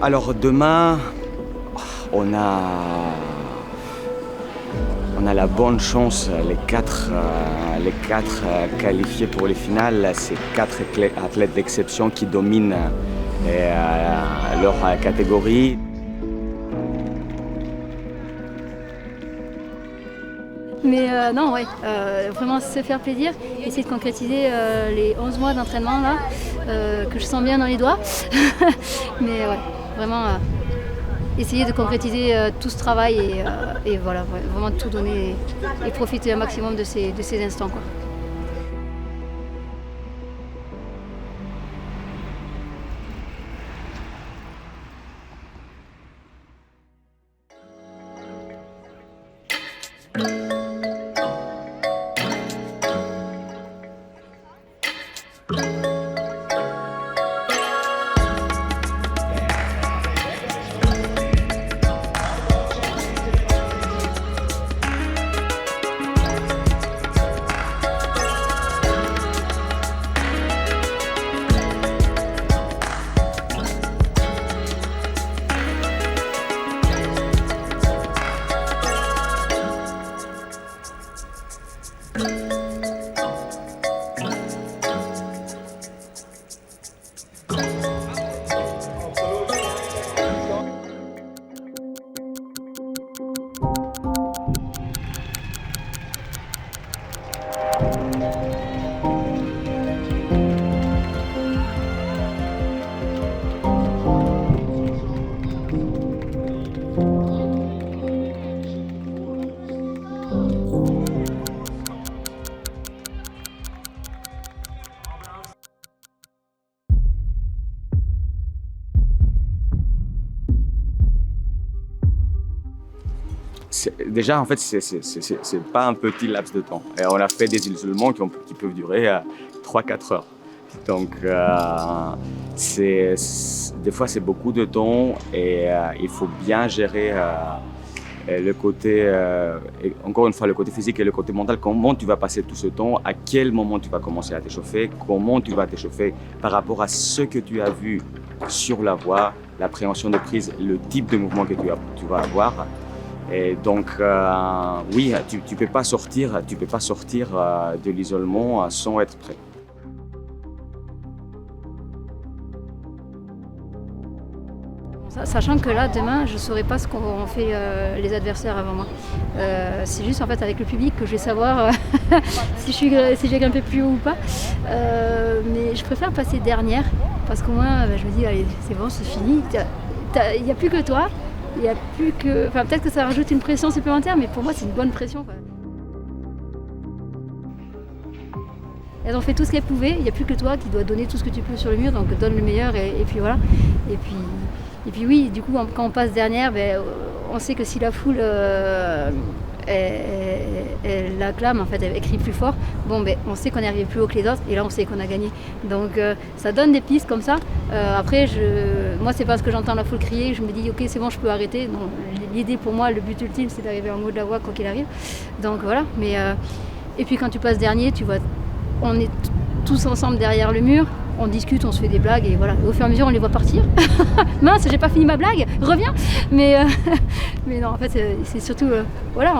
Alors demain, on a la bonne chance, les quatre qualifiés pour les finales, c'est 4 athlètes d'exception qui dominent leur catégorie. Mais non, ouais, vraiment se faire plaisir, essayer de concrétiser les 11 mois d'entraînement là, que je sens bien dans les doigts. Mais ouais, vraiment essayer de concrétiser tout ce travail et voilà, vraiment tout donner et profiter un maximum de ces instants, quoi. Déjà, en fait, c'est pas un petit laps de temps. Et on a fait des isolements qui peuvent durer 3-4 heures. Donc, des fois, c'est beaucoup de temps et il faut bien gérer le côté, encore une fois, le côté physique et le côté mental. Comment tu vas passer tout ce temps, à quel moment tu vas commencer à t'échauffer, comment tu vas t'échauffer par rapport à ce que tu as vu sur la voie, l'appréhension de prise, le type de mouvement que tu vas avoir. Et donc, oui, tu peux pas sortir de l'isolement sans être prêt. Sachant que là, demain, je ne saurais pas ce qu'ont fait les adversaires avant moi. C'est juste en fait avec le public que je vais savoir si j'ai grimpé plus haut ou pas. Mais je préfère passer dernière parce qu'au moins, je me dis, allez, c'est bon, c'est fini. Il n'y a plus que toi. Il n'y a plus que... Enfin, peut-être que ça rajoute une pression supplémentaire, mais pour moi, c'est une bonne pression, quoi. Elles ont fait tout ce qu'elles pouvaient. Il n'y a plus que toi qui dois donner tout ce que tu peux sur le mur, donc donne le meilleur et puis voilà. Et puis oui, du coup, quand on passe dernière, on sait que si la foule elle l'acclame, en fait, elle crie plus fort, on sait qu'on est arrivé plus haut que les autres et là on sait qu'on a gagné. Donc ça donne des pistes comme ça. Après, moi c'est parce que j'entends la foule crier, je me dis ok c'est bon, je peux arrêter. Non, l'idée pour moi, le but ultime, c'est d'arriver en haut de la voie quoi qu'il arrive. Donc voilà. Mais et puis quand tu passes dernier, tu vois, on est tous ensemble derrière le mur. On discute, on se fait des blagues et voilà. Au fur et à mesure, on les voit partir. Mince, j'ai pas fini ma blague, reviens. Mais non, en fait, c'est surtout, voilà,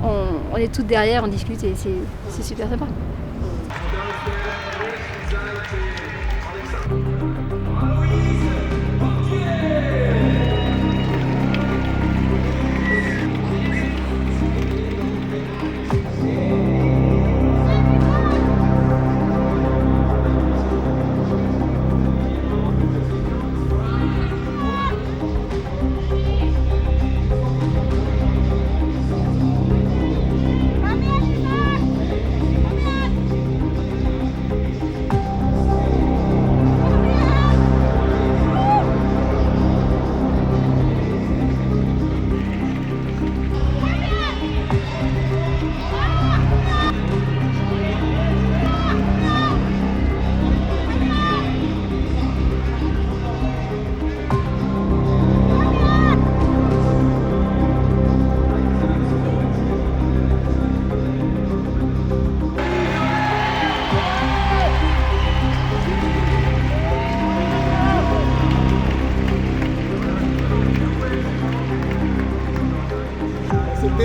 on est toutes derrière, on discute et c'est super sympa.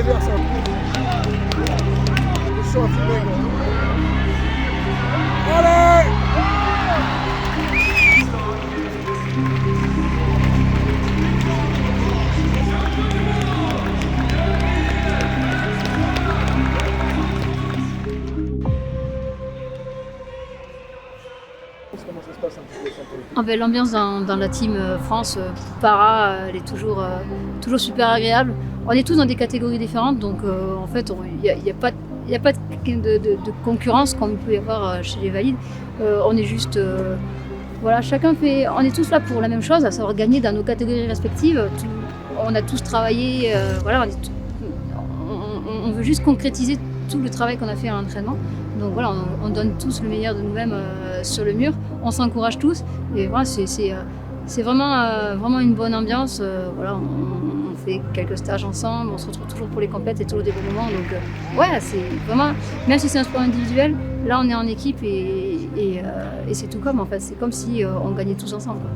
reverse un peu. Attention à filmer, quoi. Allez! Comment ça se passe un petit peu Ah ben, l'ambiance dans la team France para, elle est toujours super agréable. On est tous dans des catégories différentes, donc en fait, il n'y a pas de concurrence comme il peut y avoir chez les valides. On est juste, voilà, on est tous là pour la même chose, à savoir gagner dans nos catégories respectives. On a tous travaillé, voilà, on veut juste concrétiser tout le travail qu'on a fait à l'entraînement. Donc voilà, on donne tous le meilleur de nous-mêmes sur le mur, on s'encourage tous et voilà, c'est vraiment une bonne ambiance. Voilà, on fait quelques stages ensemble, on se retrouve toujours pour les compètes et toujours des bons moments. Donc ouais, c'est vraiment, même si c'est un sport individuel, là on est en équipe et c'est tout comme en fait, c'est comme si on gagnait tous ensemble, quoi.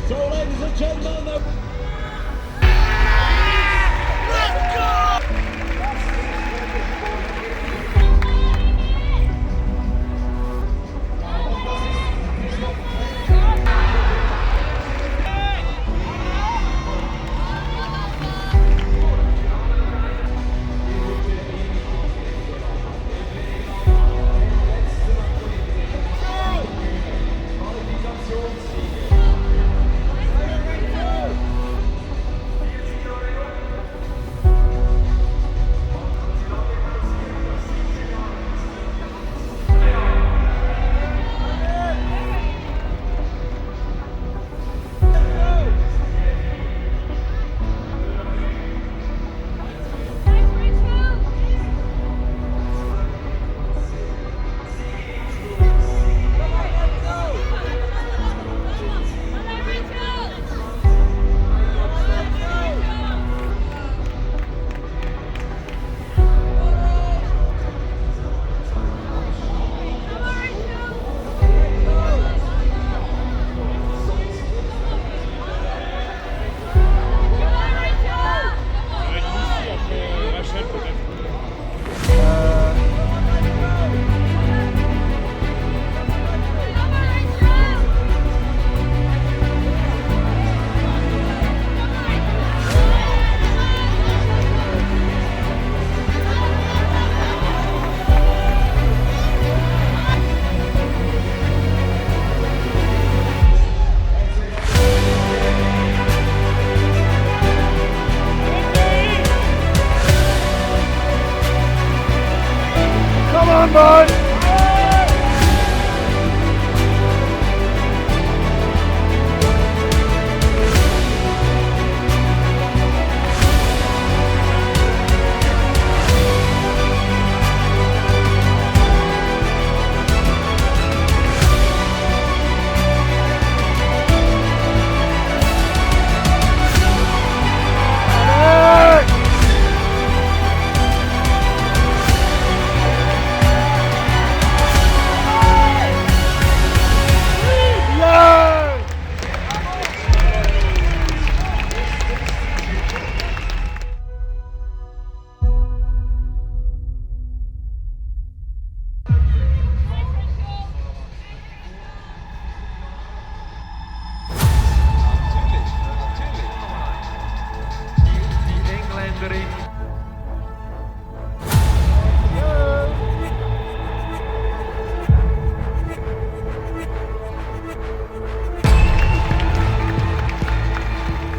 So ladies and gentlemen,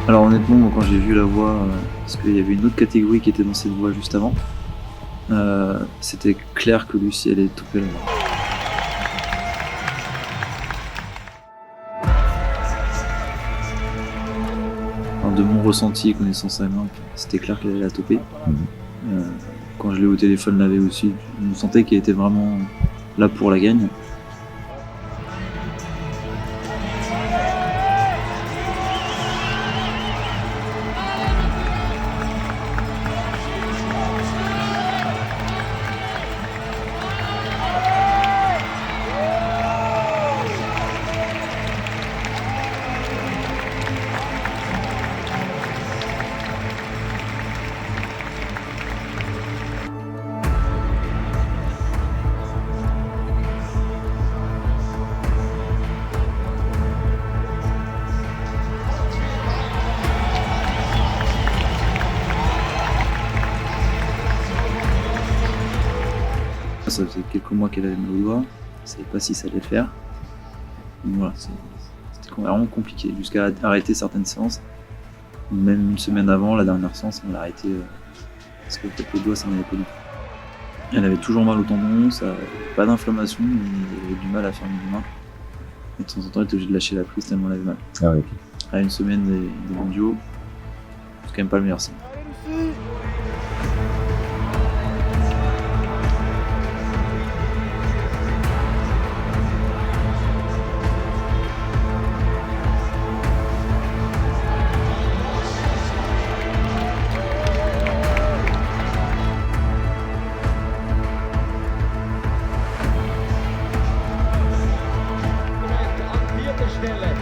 Alors honnêtement, moi, quand j'ai vu la voie, parce qu'il y avait une autre catégorie qui était dans cette voie juste avant, c'était clair que Lucie allait topper là-bas. Alors, de mon ressenti et connaissance Emma, c'était clair qu'elle allait la topper. Quand je l'ai au téléphone la veille aussi, je sentais qu'elle était vraiment là pour la gagne. Ça faisait quelques mois qu'elle avait mal au doigt, je ne savais pas si ça allait le faire. Donc voilà, c'était vraiment compliqué, jusqu'à arrêter certaines séances. Même une semaine avant, la dernière séance, on l'a arrêté parce que peut-être les doigts, ça n'allait pas du tout. Elle avait toujours mal au tendon, pas d'inflammation, mais elle avait du mal à fermer les mains. Et de temps en temps, elle était obligée de lâcher la prise tellement elle avait mal. Ah oui. À une semaine des mondiaux, c'est quand même pas le meilleur signe. An vierter Stelle.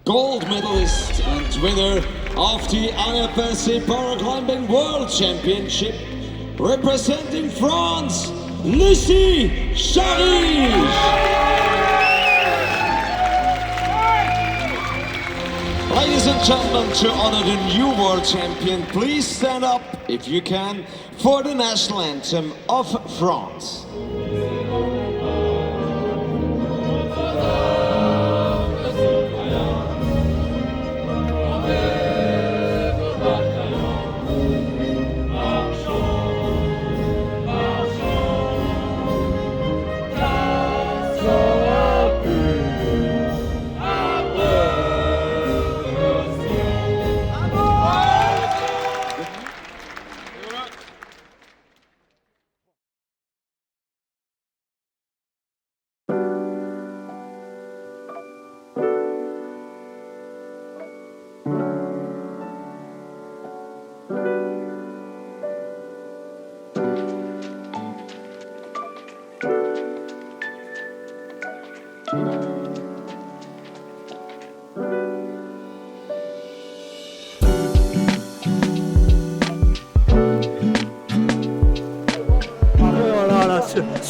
Gold medalist and winner of the IFSC Paraclimbing World Championship, representing France, Lucie Chariche. Ladies and gentlemen, to honor the new world champion, please stand up, if you can, for the national anthem of France.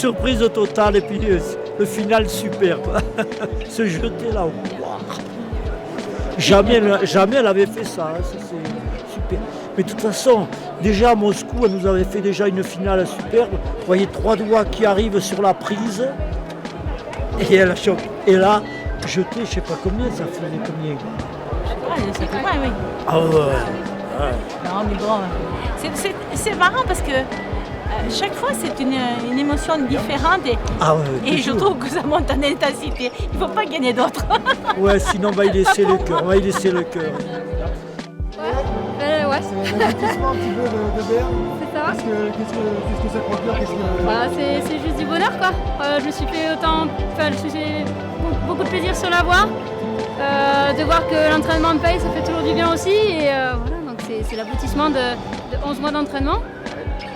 surprise totale et puis le final superbe. Se jeter là, wow. Jamais elle avait fait ça, hein, ça c'est super. Mais de toute façon, déjà à Moscou, elle nous avait fait déjà une finale superbe. Vous voyez 3 doigts qui arrivent sur la prise. Et elle a choqué. Et là, jeté, je sais pas combien, ça faisait combien. Ça fait ouais, oui. Ah ouais. Non, mais bon, c'est marrant parce que chaque fois c'est une émotion différente et je trouve que ça monte en intensité. Il ne faut pas gagner d'autres. Ouais, sinon on va y laisser le cœur. Ouais. C'est l'aboutissement un petit peu de Berne. C'est ça. Qu'est-ce que ça procure C'est juste du bonheur quoi. Je me suis fait beaucoup de plaisir sur la voie. De voir que l'entraînement me paye, ça fait toujours du bien aussi. Et voilà, donc c'est l'aboutissement de 11 mois d'entraînement.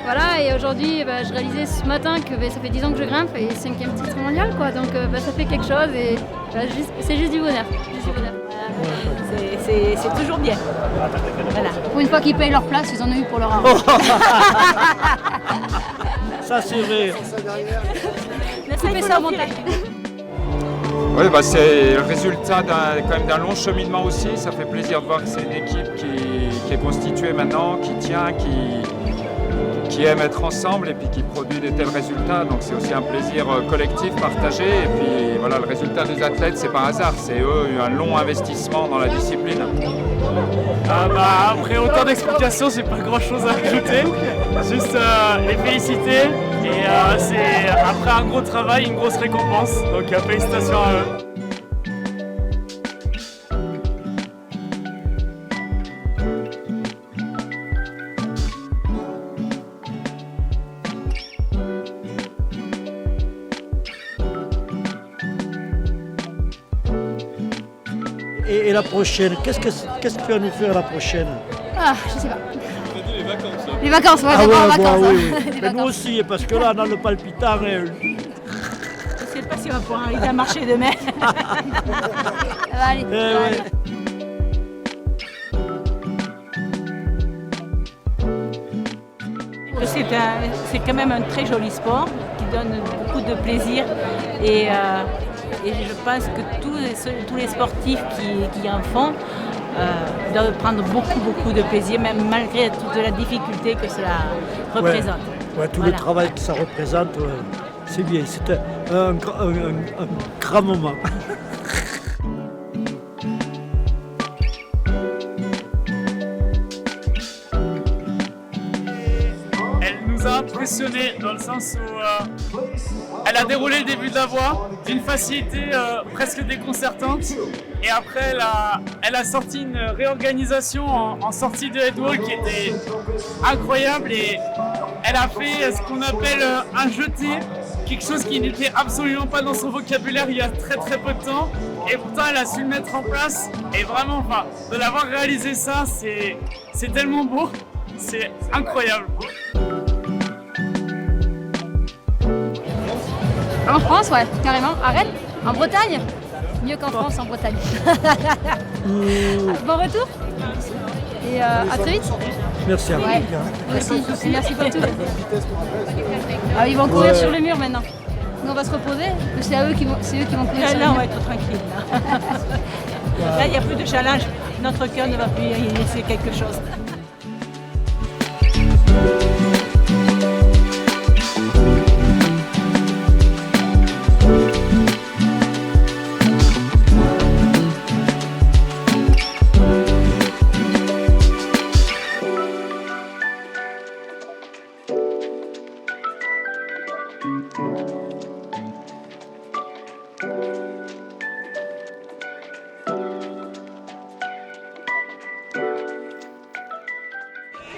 Voilà, et aujourd'hui, je réalisais ce matin que ça fait 10 ans que je grimpe et 5e titre mondial quoi. Donc ça fait quelque chose et c'est juste du bonheur. C'est toujours bien. Voilà. Pour une fois qu'ils payent leur place, ils en ont eu pour leur argent. Ça c'est vrai. Coupez ça au montage. Oui, c'est le résultat quand même d'un long cheminement aussi. Ça fait plaisir de voir que c'est une équipe qui est constituée maintenant, qui tient, qui aime être ensemble et puis qui produit de tels résultats. Donc c'est aussi un plaisir collectif, partagé. Et puis voilà, le résultat des athlètes, c'est pas hasard. C'est eux, un long investissement dans la discipline. Après autant d'explications, j'ai pas grand chose à ajouter. Juste les féliciter. Et c'est après un gros travail, une grosse récompense. Donc félicitations à eux. Et la prochaine, qu'est-ce que tu vas nous faire la prochaine? Ah, je sais pas. Les vacances, ouais, ah d'accord, ouais, vacances. oui. Des Mais vacances. nous aussi, parce que là, dans le palpitant, Je ne sais pas si on va pouvoir arriver à marcher demain. Ça va aller. Ça va aller. C'est quand même un très joli sport qui donne beaucoup de plaisir et je pense que tous les sportifs qui en font doivent prendre beaucoup de plaisir, même malgré toute la difficulté que cela représente. Ouais, tout Voilà. le travail que ça représente, c'est bien, c'est un grand moment. Elle nous a impressionnés dans le sens où elle a déroulé le début de la voie d'une facilité presque déconcertante. Et après, elle a sorti une réorganisation en sortie de headwall qui était incroyable. Et elle a fait ce qu'on appelle un jeté, quelque chose qui n'était absolument pas dans son vocabulaire il y a très peu de temps. Et pourtant, elle a su le mettre en place. Et vraiment, de l'avoir réalisé ça, c'est tellement beau. C'est incroyable. En France, ouais, carrément. À Rennes, en Bretagne. Mieux qu'en France, en Bretagne. Bon retour. Et à très vite. Merci à vous. Ouais, moi aussi. Et merci pour tout. Ah, ils vont courir sur le mur maintenant. Nous, on va se reposer. C'est eux qui vont courir sur le Là, on mur. va être tranquille. Là, il n'y a plus de challenge. Notre cœur ne va plus y laisser quelque chose.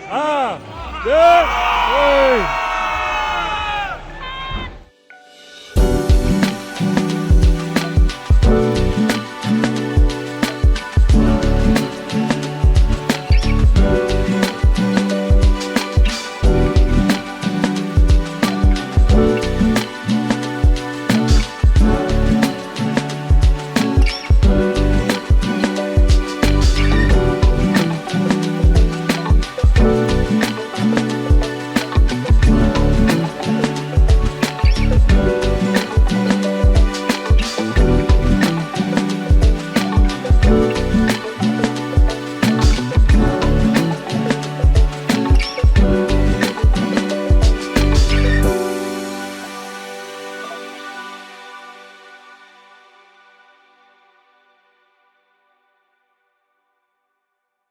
Un, deux, trois.